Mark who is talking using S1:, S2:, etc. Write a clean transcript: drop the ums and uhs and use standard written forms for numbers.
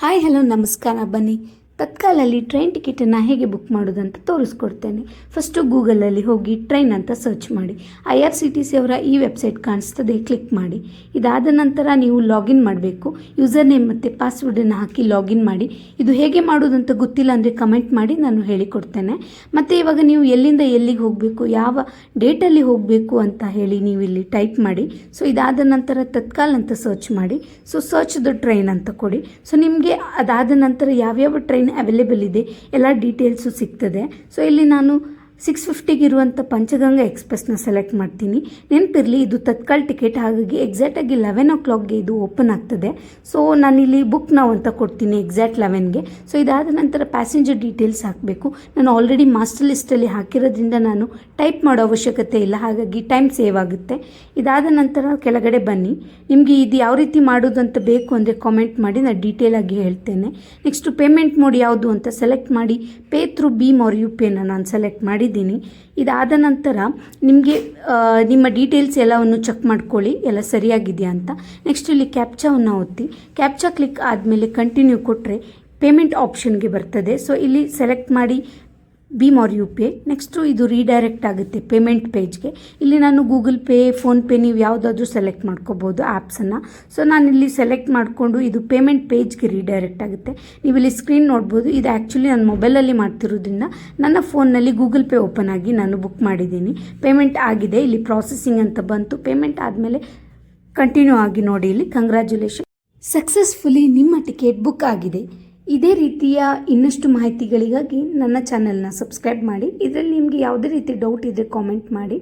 S1: Hi hello ನಮಸ್ಕಾರ. ಬನ್ನಿ ತತ್ಕಾಲಲ್ಲಿ train ಟಿಕೆಟನ್ನು ಹೇಗೆ ಬುಕ್ ಮಾಡೋದಂತ ತೋರಿಸ್ಕೊಡ್ತೇನೆ. ಫಸ್ಟು ಗೂಗಲಲ್ಲಿ ಹೋಗಿ ಟ್ರೈನ್ ಅಂತ ಸರ್ಚ್ ಮಾಡಿ. IRCTC ಅವರ ಈ ವೆಬ್ಸೈಟ್ ಕಾಣಿಸ್ತದೆ, ಕ್ಲಿಕ್ ಮಾಡಿ. ಇದಾದ ನಂತರ ನೀವು ಲಾಗಿನ್ ಮಾಡಬೇಕು. ಯೂಸರ್ ನೇಮ್ ಮತ್ತು ಪಾಸ್ವರ್ಡನ್ನು ಹಾಕಿ ಲಾಗಿನ್ ಮಾಡಿ. ಇದು ಹೇಗೆ ಮಾಡೋದಂತ ಗೊತ್ತಿಲ್ಲ ಅಂದರೆ ಕಮೆಂಟ್ ಮಾಡಿ, ನಾನು ಹೇಳಿಕೊಡ್ತೇನೆ. ಮತ್ತು ಇವಾಗ ನೀವು ಎಲ್ಲಿಂದ ಎಲ್ಲಿಗೆ ಹೋಗಬೇಕು, ಯಾವ ಡೇಟಲ್ಲಿ ಹೋಗಬೇಕು ಅಂತ ಹೇಳಿ ನೀವು ಇಲ್ಲಿ ಟೈಪ್ ಮಾಡಿ. ಸೊ ಇದಾದ ನಂತರ ತತ್ಕಾಲ್ ಅಂತ ಸರ್ಚ್ ಮಾಡಿ. ಸೊ ಸರ್ಚ್ ದ ಟ್ರೈನ್ ಅಂತ ಕೊಡಿ. ಸೊ ನಿಮಗೆ ಅದಾದ ನಂತರ ಯಾವ್ಯಾವ ಟ್ರೈನ್ ಅವೈಲೇಬಲ್ ಇದೆ ಎಲ್ಲ ಡೀಟೇಲ್ಸು ಸಿಗ್ತದೆ. ಸೊ ಇಲ್ಲಿ ನಾನು 6:50 ಇರುವಂಥ ಪಂಚಗಂಗಾ ಎಕ್ಸ್ಪ್ರೆಸ್ನ ಸೆಲೆಕ್ಟ್ ಮಾಡ್ತೀನಿ. ನೆನಪಿರಲಿ, ಇದು ತತ್ಕಾಲ್ ಟಿಕೆಟ್, ಹಾಗಾಗಿ ಎಕ್ಸಾಕ್ಟಾಗಿ 11 o'clockಗೆ ಇದು ಓಪನ್ ಆಗ್ತದೆ. ಸೊ ನಾನಿಲ್ಲಿ ಬುಕ್ ನಾವು ಅಂತ ಕೊಡ್ತೀನಿ ಎಕ್ಸಾಕ್ಟ್ 11ಗೆ. ಸೊ ಇದಾದ ನಂತರ ಪ್ಯಾಸೆಂಜರ್ ಡೀಟೇಲ್ಸ್ ಹಾಕಬೇಕು. ನಾನು ಆಲ್ರೆಡಿ ಮಾಸ್ಟರ್ ಲಿಸ್ಟಲ್ಲಿ ಹಾಕಿರೋದ್ರಿಂದ ನಾನು ಟೈಪ್ ಮಾಡೋ ಅವಶ್ಯಕತೆ ಇಲ್ಲ, ಹಾಗಾಗಿ ಟೈಮ್ ಸೇವ್ ಆಗುತ್ತೆ. ಇದಾದ ನಂತರ ಕೆಳಗಡೆ ಬನ್ನಿ. ನಿಮಗೆ ಇದು ಯಾವ ರೀತಿ ಮಾಡೋದು ಅಂತ ಬೇಕು ಅಂದರೆ ಕಾಮೆಂಟ್ ಮಾಡಿ, ನಾನು ಡೀಟೇಲಾಗಿ ಹೇಳ್ತೇನೆ. ನೆಕ್ಸ್ಟು ಪೇಮೆಂಟ್ ಮೋಡ್ ಯಾವುದು ಅಂತ ಸೆಲೆಕ್ಟ್ ಮಾಡಿ. ಪೇ ಥ್ರೂ ಭೀಮ್ ಆರ್ UPIನ ನಾನು ಸೆಲೆಕ್ಟ್ ಮಾಡಿ. ಇದಾದ ನಂತರ ನಿಮಗೆ ನಿಮ್ಮ ಡೀಟೇಲ್ಸ್ ಎಲ್ಲವನ್ನು ಚೆಕ್ ಮಾಡ್ಕೊಳ್ಳಿ, ಎಲ್ಲ ಸರಿಯಾಗಿದೆಯಾ ಅಂತ. ನೆಕ್ಸ್ಟ್ ಇಲ್ಲಿ ಕ್ಯಾಪ್ಚಾವನ್ನು ಒತ್ತಿ. ಕ್ಯಾಪ್ಚಾ ಕ್ಲಿಕ್ ಆದಮೇಲೆ ಕಂಟಿನ್ಯೂ ಕೊಟ್ಟರೆ ಪೇಮೆಂಟ್ ಆಪ್ಷನ್ಗೆ ಬರ್ತದೆ. ಸೊ ಇಲ್ಲಿ ಸೆಲೆಕ್ಟ್ ಮಾಡಿ ಭೀಮ್ ಆರ್ UPI. ನೆಕ್ಸ್ಟು ಇದು ರೀಡೈರೆಕ್ಟ್ ಆಗುತ್ತೆ ಪೇಮೆಂಟ್ ಪೇಜ್ಗೆ. ಇಲ್ಲಿ ನಾನು ಗೂಗಲ್ ಪೇ, ಫೋನ್ಪೇ ನೀವು ಯಾವುದಾದ್ರೂ ಸೆಲೆಕ್ಟ್ ಮಾಡ್ಕೋಬೋದು ಆ್ಯಪ್ಸನ್ನು. ಸೊ ನಾನಿಲ್ಲಿ ಸೆಲೆಕ್ಟ್ ಮಾಡಿಕೊಂಡು ಇದು ಪೇಮೆಂಟ್ ಪೇಜ್ಗೆ ರೀಡೈರೆಕ್ಟ್ ಆಗುತ್ತೆ. ನೀವು ಇಲ್ಲಿ ಸ್ಕ್ರೀನ್ ನೋಡ್ಬೋದು. ಇದು ಆ್ಯಕ್ಚುಲಿ ನಾನು ಮೊಬೈಲಲ್ಲಿ ಮಾಡ್ತಿರೋದ್ರಿಂದ ನನ್ನ ಫೋನ್ನಲ್ಲಿ ಗೂಗಲ್ ಪೇ ಓಪನ್ ಆಗಿ ನಾನು ಬುಕ್ ಮಾಡಿದ್ದೀನಿ. ಪೇಮೆಂಟ್ ಆಗಿದೆ, ಇಲ್ಲಿ ಪ್ರಾಸೆಸಿಂಗ್ ಅಂತ ಬಂತು. ಪೇಮೆಂಟ್ ಆದಮೇಲೆ ಕಂಟಿನ್ಯೂ ಆಗಿ ನೋಡಿ, ಇಲ್ಲಿ ಕಂಗ್ರ್ಯಾಚುಲೇಷನ್, ಸಕ್ಸಸ್ಫುಲಿ ನಿಮ್ಮ ಟಿಕೆಟ್ ಬುಕ್ ಆಗಿದೆ. ಇದೇ ರೀತಿಯ ಇನ್ನಷ್ಟು ಮಾಹಿತಿಗಳಿಗಾಗಿ ನನ್ನ ಚಾನಲ್ನ ಸಬ್ಸ್ಕ್ರೈಬ್ ಮಾಡಿ. ಇದರಲ್ಲಿ ನಿಮಗೆ ಯಾವುದೇ ರೀತಿ ಡೌಟ್ ಇದ್ದರೆ ಕಾಮೆಂಟ್ ಮಾಡಿ.